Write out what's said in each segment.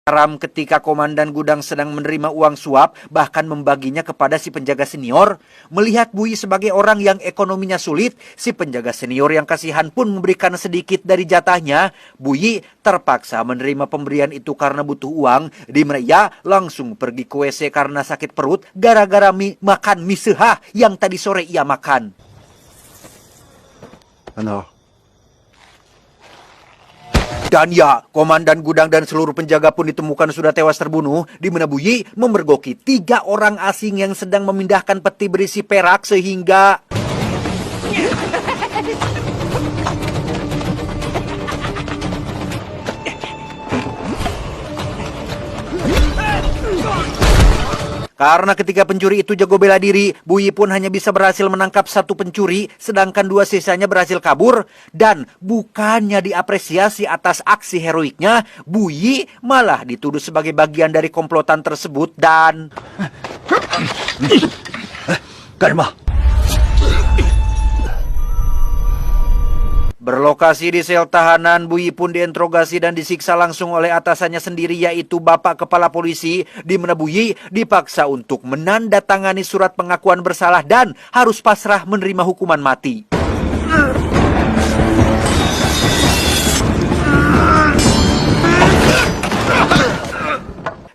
Haram ketika komandan gudang sedang menerima uang suap, bahkan membaginya kepada si penjaga senior. Melihat Buyi sebagai orang yang ekonominya sulit, si penjaga senior yang kasihan pun memberikan sedikit dari jatahnya. Buyi terpaksa menerima pemberian itu karena butuh uang, di mana ia langsung pergi ke WC karena sakit perut gara-gara makan mie sehah yang tadi sore ia makan. Dan ya, komandan gudang dan seluruh penjaga pun ditemukan sudah tewas terbunuh, di mana Buyi memergoki 3 orang asing yang sedang memindahkan peti berisi perak sehingga... Karena ketika pencuri itu jago bela diri, Buyi pun hanya bisa berhasil menangkap 1 pencuri, sedangkan 2 sisanya berhasil kabur. Dan bukannya diapresiasi atas aksi heroiknya, Buyi malah dituduh sebagai bagian dari komplotan tersebut dan... Berlokasi di sel tahanan, Buyi pun diinterogasi dan disiksa langsung oleh atasannya sendiri, yaitu Bapak Kepala Polisi, di mana Buyi dipaksa untuk menandatangani surat pengakuan bersalah dan harus pasrah menerima hukuman mati.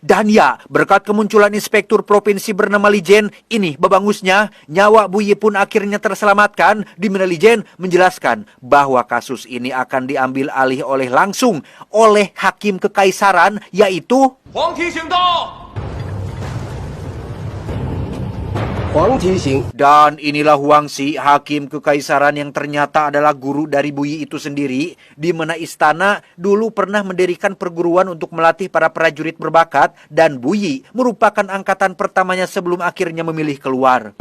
Dan ya, berkat kemunculan inspektur provinsi bernama Lijen, ini babangusnya, nyawa Buyi pun akhirnya terselamatkan, di mana Lijen menjelaskan bahwa kasus ini akan diambil alih langsung oleh hakim kekaisaran, yaitu Huang Ti Xing Dao. Dan inilah Huangxi, hakim kekaisaran yang ternyata adalah guru dari Buyi itu sendiri, di mana istana dulu pernah mendirikan perguruan untuk melatih para prajurit berbakat, dan Buyi merupakan angkatan pertamanya sebelum akhirnya memilih keluar.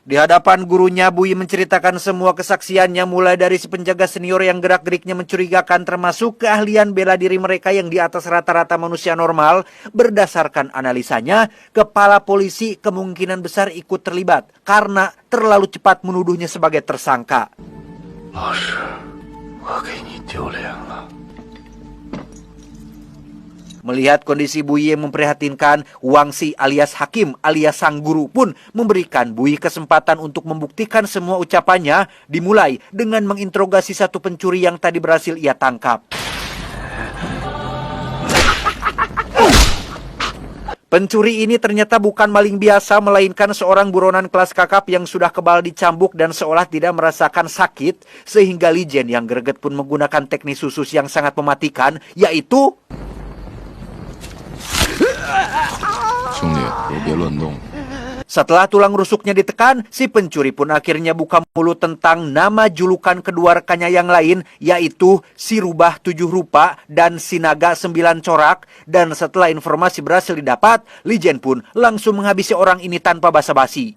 Di hadapan gurunya, Buyi menceritakan semua kesaksiannya, mulai dari si penjaga senior yang gerak-geriknya mencurigakan, termasuk keahlian bela diri mereka yang di atas rata-rata manusia normal. Berdasarkan analisanya, kepala polisi kemungkinan besar ikut terlibat karena terlalu cepat menuduhnya sebagai tersangka. Melihat kondisi Buyi yang memprihatinkan, Huangxi alias Hakim alias sang guru pun memberikan Buyi kesempatan untuk membuktikan semua ucapannya, dimulai dengan menginterogasi 1 pencuri yang tadi berhasil ia tangkap. Pencuri ini ternyata bukan maling biasa, melainkan seorang buronan kelas kakap yang sudah kebal dicambuk dan seolah tidak merasakan sakit, sehingga Lijen yang greget pun menggunakan teknik khusus yang sangat mematikan, yaitu... Setelah tulang rusuknya ditekan, si pencuri pun akhirnya buka mulut tentang nama julukan kedua rekannya yang lain, yaitu si Rubah 7 Rupa dan si Naga 9 Corak. Dan setelah informasi berhasil didapat, Lijen pun langsung menghabisi orang ini tanpa basa-basi.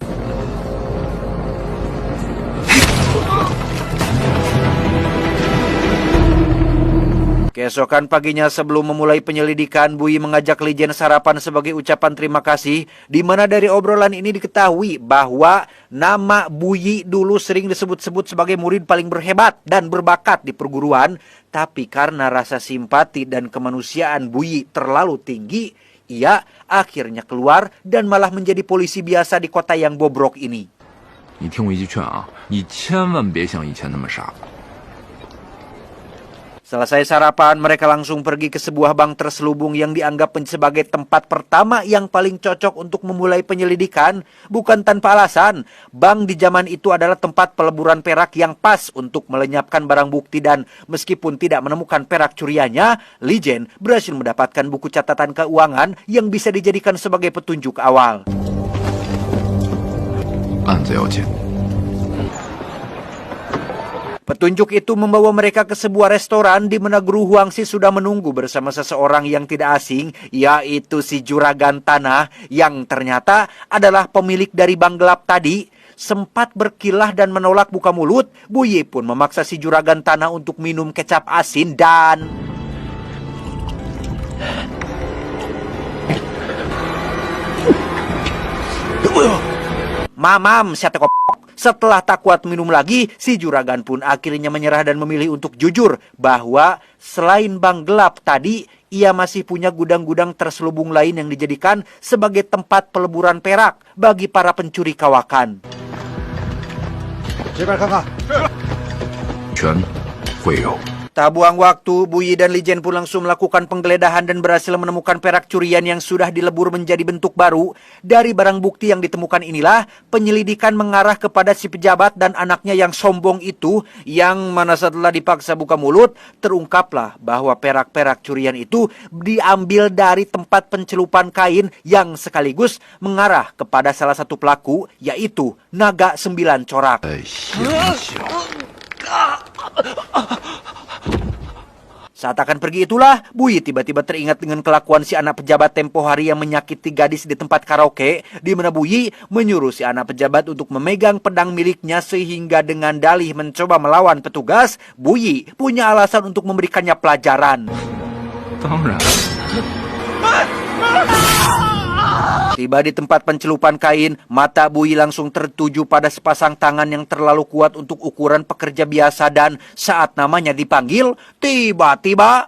Keesokan paginya sebelum memulai penyelidikan, Buyi mengajak Lijen sarapan sebagai ucapan terima kasih, di mana dari obrolan ini diketahui bahwa nama Buyi dulu sering disebut-sebut sebagai murid paling berhebat dan berbakat di perguruan, tapi karena rasa simpati dan kemanusiaan Buyi terlalu tinggi, ia akhirnya keluar dan malah menjadi polisi biasa di kota yang bobrok ini. Selesai sarapan, mereka langsung pergi ke sebuah bank terselubung yang dianggap sebagai tempat pertama yang paling cocok untuk memulai penyelidikan. Bukan tanpa alasan, bank di zaman itu adalah tempat peleburan perak yang pas untuk melenyapkan barang bukti, dan meskipun tidak menemukan perak curiannya, Lijen berhasil mendapatkan buku catatan keuangan yang bisa dijadikan sebagai petunjuk awal. Petunjuk itu membawa mereka ke sebuah restoran di mana Guru Huangxi sudah menunggu bersama seseorang yang tidak asing, yaitu si Juragan Tanah yang ternyata adalah pemilik dari bank gelap tadi. Sempat berkilah dan menolak buka mulut, Buyi pun memaksa si Juragan Tanah untuk minum kecap asin dan... Mamam, siapa kopok? Setelah tak kuat minum lagi, si juragan pun akhirnya menyerah dan memilih untuk jujur bahwa selain bank gelap tadi, ia masih punya gudang-gudang terselubung lain yang dijadikan sebagai tempat peleburan perak bagi para pencuri kawakan. Tak buang waktu, Buyi dan Lijen pun langsung melakukan penggeledahan dan berhasil menemukan perak curian yang sudah dilebur menjadi bentuk baru. Dari barang bukti yang ditemukan inilah, penyelidikan mengarah kepada si pejabat dan anaknya yang sombong itu, yang mana setelah dipaksa buka mulut, terungkaplah bahwa perak-perak curian itu diambil dari tempat pencelupan kain yang sekaligus mengarah kepada salah satu pelaku, yaitu Naga 9 Corak. Saat akan pergi itulah, Buyi tiba-tiba teringat dengan kelakuan si anak pejabat tempo hari yang menyakiti gadis di tempat karaoke, di mana Buyi menyuruh si anak pejabat untuk memegang pedang miliknya sehingga dengan dalih mencoba melawan petugas, Buyi punya alasan untuk memberikannya pelajaran. Tiba di tempat pencelupan kain, mata Buyi langsung tertuju pada sepasang tangan yang terlalu kuat untuk ukuran pekerja biasa dan saat namanya dipanggil, tiba-tiba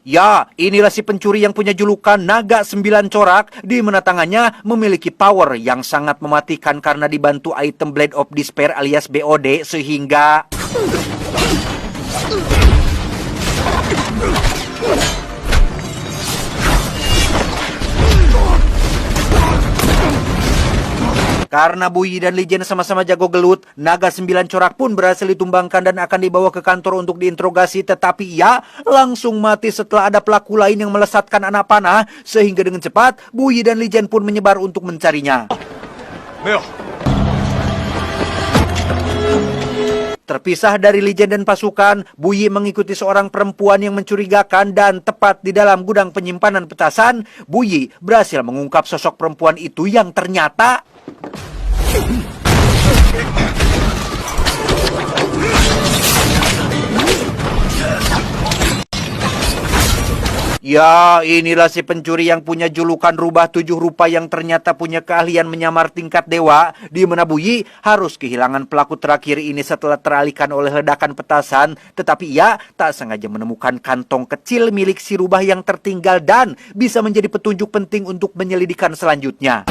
ya, inilah si pencuri yang punya julukan Naga 9 Corak, di mana tangannya memiliki power yang sangat mematikan karena dibantu item Blade of Despair alias BOD, sehingga karena Buyi dan Lijen sama-sama jago gelut, Naga 9 Corak pun berhasil ditumbangkan dan akan dibawa ke kantor untuk diinterogasi, tetapi ia langsung mati setelah ada pelaku lain yang melesatkan anak panah, sehingga dengan cepat Buyi dan Lijen pun menyebar untuk mencarinya. Terpisah dari Lijen dan pasukan, Buyi mengikuti seorang perempuan yang mencurigakan dan tepat di dalam gudang penyimpanan petasan, Buyi berhasil mengungkap sosok perempuan itu yang ternyata ya, inilah si pencuri yang punya julukan rubah 7 rupa yang ternyata punya keahlian menyamar tingkat dewa, di mana Buyi harus kehilangan pelaku terakhir ini setelah teralihkan oleh ledakan petasan, tetapi ia tak sengaja menemukan kantong kecil milik si rubah yang tertinggal dan bisa menjadi petunjuk penting untuk penyelidikan selanjutnya.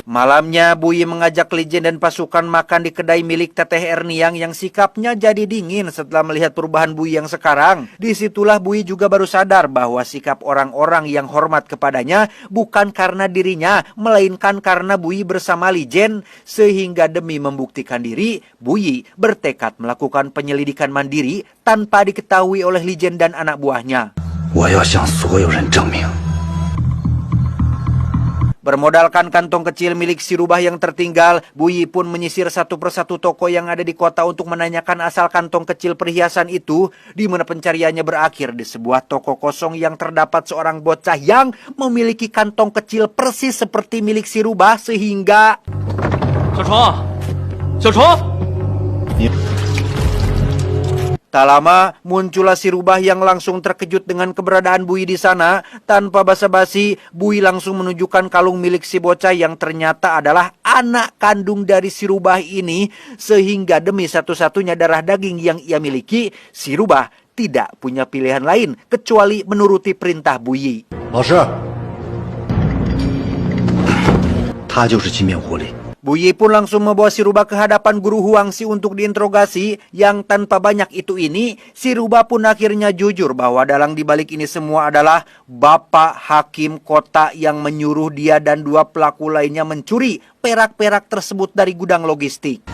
Malamnya, Buyi mengajak Lijen dan pasukan makan di kedai milik Teteh Erniang yang sikapnya jadi dingin setelah melihat perubahan Buyi yang sekarang. Disitulah Buyi juga baru sadar bahwa sikap orang-orang yang hormat kepadanya bukan karena dirinya, melainkan karena Buyi bersama Lijen. Sehingga demi membuktikan diri, Buyi bertekad melakukan penyelidikan mandiri tanpa diketahui oleh Lijen dan anak buahnya. Bermodalkan kantong kecil milik si rubah yang tertinggal, Buyi pun menyisir satu persatu toko yang ada di kota untuk menanyakan asal kantong kecil perhiasan itu, di mana pencariannya berakhir di sebuah toko kosong yang terdapat seorang bocah yang memiliki kantong kecil persis seperti milik si rubah, sehingga tak lama, muncullah si rubah yang langsung terkejut dengan keberadaan Buyi di sana. Tanpa basa-basi, Buyi langsung menunjukkan kalung milik si bocah yang ternyata adalah anak kandung dari si rubah ini. Sehingga demi satu-satunya darah daging yang ia miliki, si rubah tidak punya pilihan lain kecuali menuruti perintah Buyi. Buyi pun langsung membawa si rubah ke hadapan guru Huangxi untuk diinterogasi, yang tanpa banyak itu ini, si rubah pun akhirnya jujur bahwa dalang dibalik ini semua adalah Bapak Hakim Kota yang menyuruh dia dan 2 pelaku lainnya mencuri perak-perak tersebut dari gudang logistik.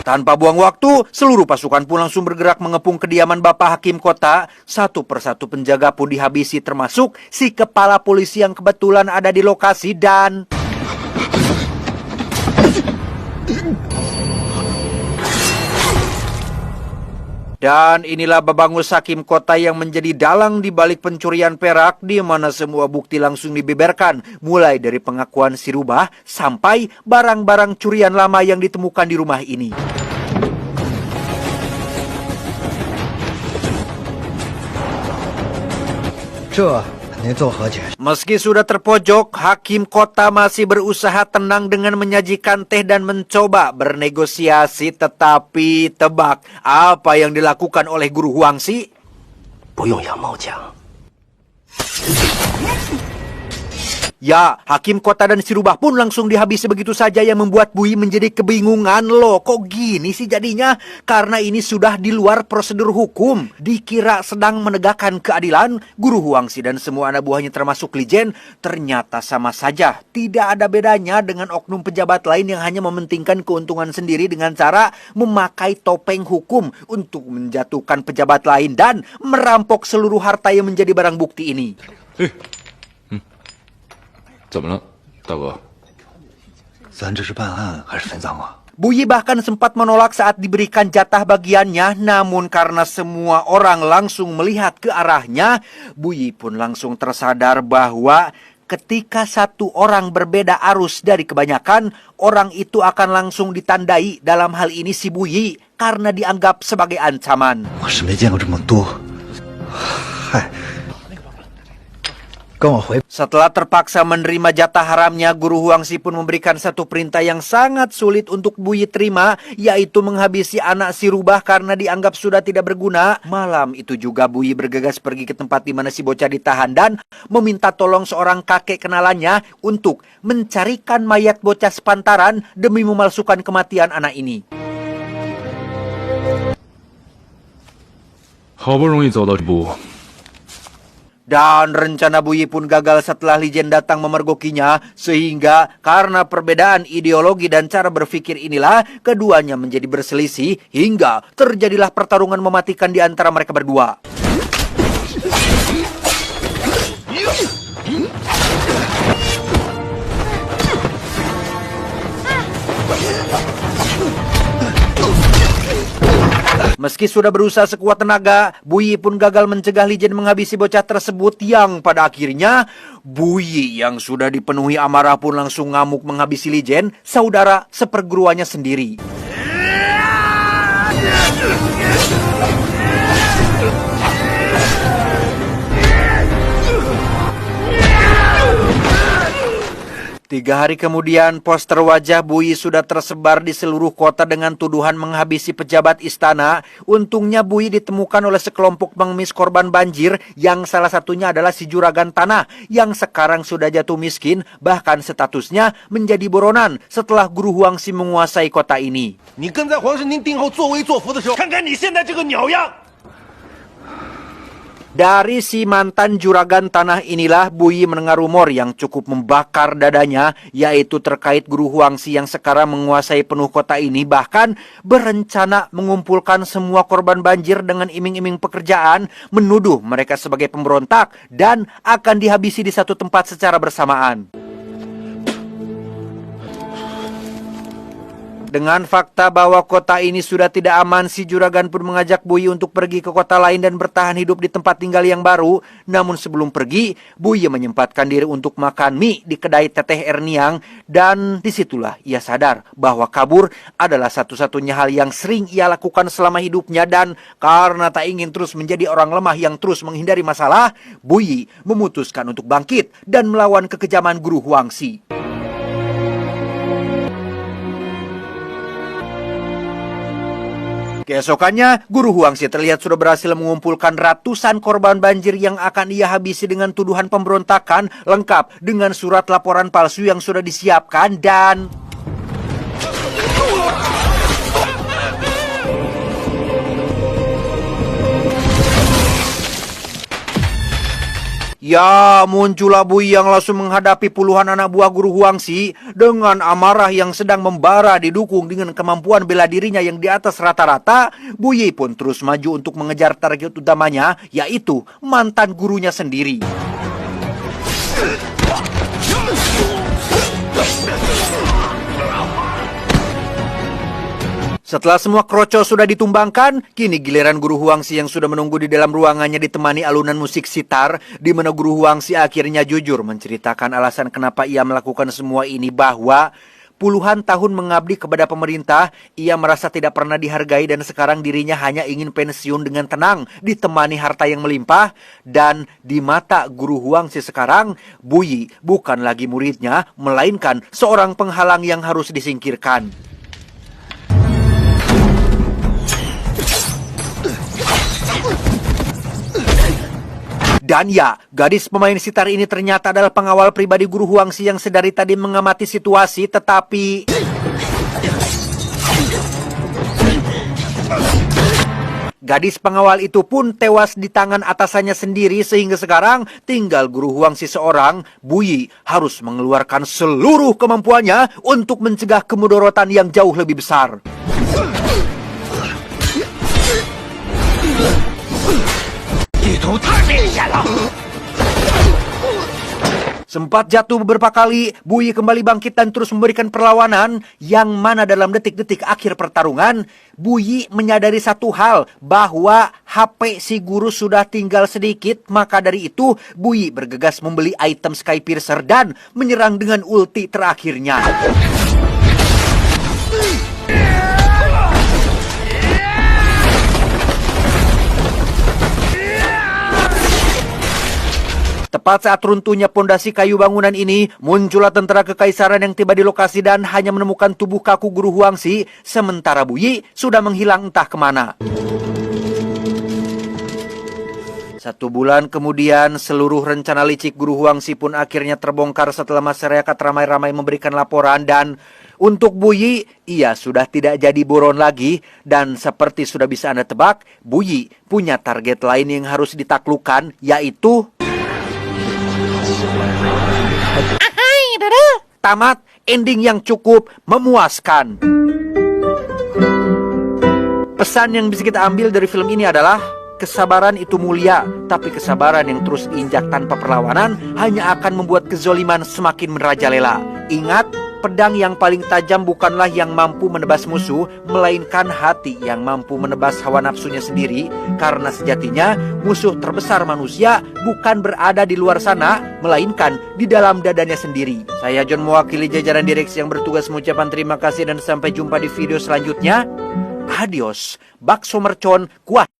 Tanpa buang waktu, seluruh pasukan pun langsung bergerak mengepung kediaman Bapak Hakim Kota. Satu persatu penjaga pun dihabisi, termasuk si kepala polisi yang kebetulan ada di lokasi dan Dan inilah Babangus Hakim Kota yang menjadi dalang di balik pencurian perak, di mana semua bukti langsung dibeberkan, mulai dari pengakuan si Rubah sampai barang-barang curian lama yang ditemukan di rumah ini. Meski sudah terpojok, Hakim Kota masih berusaha tenang dengan menyajikan teh dan mencoba bernegosiasi. Tetapi tebak apa yang dilakukan oleh Guru Huangxi? 不用羊毛讲。 Ya, Hakim Kota dan si Rubah pun langsung dihabisi begitu saja, yang membuat Bui menjadi kebingungan. Loh, kok gini sih jadinya? Karena ini sudah di luar prosedur hukum. Dikira sedang menegakkan keadilan, Guru Huangxi dan semua anak buahnya termasuk Li Jian ternyata sama saja. Tidak ada bedanya dengan oknum pejabat lain yang hanya mementingkan keuntungan sendiri dengan cara memakai topeng hukum untuk menjatuhkan pejabat lain dan merampok seluruh harta yang menjadi barang bukti ini. 怎么了，大哥？ 咱这是办案还是分赃啊？ Bui bahkan sempat menolak saat diberikan jatah bagiannya, namun karena semua orang langsung melihat ke arahnya, Bui pun langsung tersadar bahwa ketika satu orang berbeda arus dari kebanyakan, orang itu akan langsung ditandai, dalam hal ini si Bui, karena dianggap sebagai ancaman. 我是没见过这么多。嗨，跟我回。 Setelah terpaksa menerima jatah haramnya, Guru Huangxi pun memberikan satu perintah yang sangat sulit untuk Bui terima, yaitu menghabisi anak si Rubah karena dianggap sudah tidak berguna. Malam itu juga Bui bergegas pergi ke tempat di mana si bocah ditahan dan meminta tolong seorang kakek kenalannya untuk mencarikan mayat bocah sepantaran demi memalsukan kematian anak ini. 好不容易走到这步， Dan rencana Bui pun gagal setelah Li Jian datang memergokinya, sehingga karena perbedaan ideologi dan cara berpikir inilah keduanya menjadi berselisih hingga terjadilah pertarungan mematikan di antara mereka berdua. Meski sudah berusaha sekuat tenaga, Bui pun gagal mencegah Li Jian menghabisi bocah tersebut, yang pada akhirnya Bui yang sudah dipenuhi amarah pun langsung ngamuk menghabisi Li Jian, saudara seperguruannya sendiri. Tiga hari kemudian, poster wajah Bui sudah tersebar di seluruh kota dengan tuduhan menghabisi pejabat istana. Untungnya Bui ditemukan oleh sekelompok pengemis korban banjir, yang salah satunya adalah si juragan tanah yang sekarang sudah jatuh miskin, bahkan statusnya menjadi buronan setelah Guru Huangxi menguasai kota ini. 你跟在皇上您定后作威作福的时候，看看你现在这个鸟样！ Dari si mantan juragan tanah inilah Bui mendengar rumor yang cukup membakar dadanya, yaitu terkait Guru Huangxi yang sekarang menguasai penuh kota ini, bahkan berencana mengumpulkan semua korban banjir dengan iming-iming pekerjaan, menuduh mereka sebagai pemberontak dan akan dihabisi di satu tempat secara bersamaan. Dengan fakta bahwa kota ini sudah tidak aman, si juragan pun mengajak Bui untuk pergi ke kota lain dan bertahan hidup di tempat tinggal yang baru. Namun sebelum pergi, Bui menyempatkan diri untuk makan mie di kedai Teteh Erniang, dan disitulah ia sadar bahwa kabur adalah satu-satunya hal yang sering ia lakukan selama hidupnya. Dan karena tak ingin terus menjadi orang lemah yang terus menghindari masalah, Bui memutuskan untuk bangkit dan melawan kekejaman Guru Huangxi. Keesokannya, Guru Huangxi terlihat sudah berhasil mengumpulkan ratusan korban banjir yang akan ia habisi dengan tuduhan pemberontakan, lengkap dengan surat laporan palsu yang sudah disiapkan. Dan ya, muncullah Bui yang langsung menghadapi puluhan anak buah Guru Huangxi dengan amarah yang sedang membara, didukung dengan kemampuan bela dirinya yang di atas rata-rata. Bui pun terus maju untuk mengejar target utamanya, yaitu mantan gurunya sendiri. Setelah semua kroco sudah ditumbangkan, kini giliran Guru Huangzi yang sudah menunggu di dalam ruangannya ditemani alunan musik sitar, di mana Guru Huangzi akhirnya jujur menceritakan alasan kenapa ia melakukan semua ini, bahwa puluhan tahun mengabdi kepada pemerintah, ia merasa tidak pernah dihargai dan sekarang dirinya hanya ingin pensiun dengan tenang, ditemani harta yang melimpah. Dan di mata Guru Huangzi sekarang, Bu Yi bukan lagi muridnya, melainkan seorang penghalang yang harus disingkirkan. Dan ya, gadis pemain sitar ini ternyata adalah pengawal pribadi Guru Huangzi yang sedari tadi mengamati situasi, tetapi gadis pengawal itu pun tewas di tangan atasannya sendiri, sehingga sekarang tinggal Guru Huangzi seorang. Bu Yi harus mengeluarkan seluruh kemampuannya untuk mencegah kemudorotan yang jauh lebih besar. Sempat jatuh beberapa kali, Bu Yi kembali bangkit dan terus memberikan perlawanan, yang mana dalam detik-detik akhir pertarungan, Bu Yi menyadari satu hal, bahwa HP si guru sudah tinggal sedikit. Maka dari itu, Bu Yi bergegas membeli item Sky Piercer dan menyerang dengan ulti terakhirnya. Tepat saat runtuhnya pondasi kayu bangunan ini, muncullah tentara kekaisaran yang tiba di lokasi dan hanya menemukan tubuh kaku Guru Huangzi, sementara Bu Yi sudah menghilang entah kemana. 1 bulan kemudian, seluruh rencana licik Guru Huangzi pun akhirnya terbongkar setelah masyarakat ramai-ramai memberikan laporan. Dan untuk Bu Yi, ia sudah tidak jadi buron lagi. Dan seperti sudah bisa Anda tebak, Bu Yi punya target lain yang harus ditaklukkan, yaitu tamat, ending yang cukup memuaskan. Pesan yang bisa kita ambil dari film ini adalah, kesabaran itu mulia, tapi kesabaran yang terus diinjak tanpa perlawanan hanya akan membuat kezoliman semakin merajalela. Ingat, pedang yang paling tajam bukanlah yang mampu menebas musuh, melainkan hati yang mampu menebas hawa nafsunya sendiri. Karena sejatinya musuh terbesar manusia bukan berada di luar sana, melainkan di dalam dadanya sendiri. Saya John, mewakili jajaran direksi yang bertugas, mengucapkan terima kasih dan sampai jumpa di video selanjutnya. Adios, bakso mercon kuat.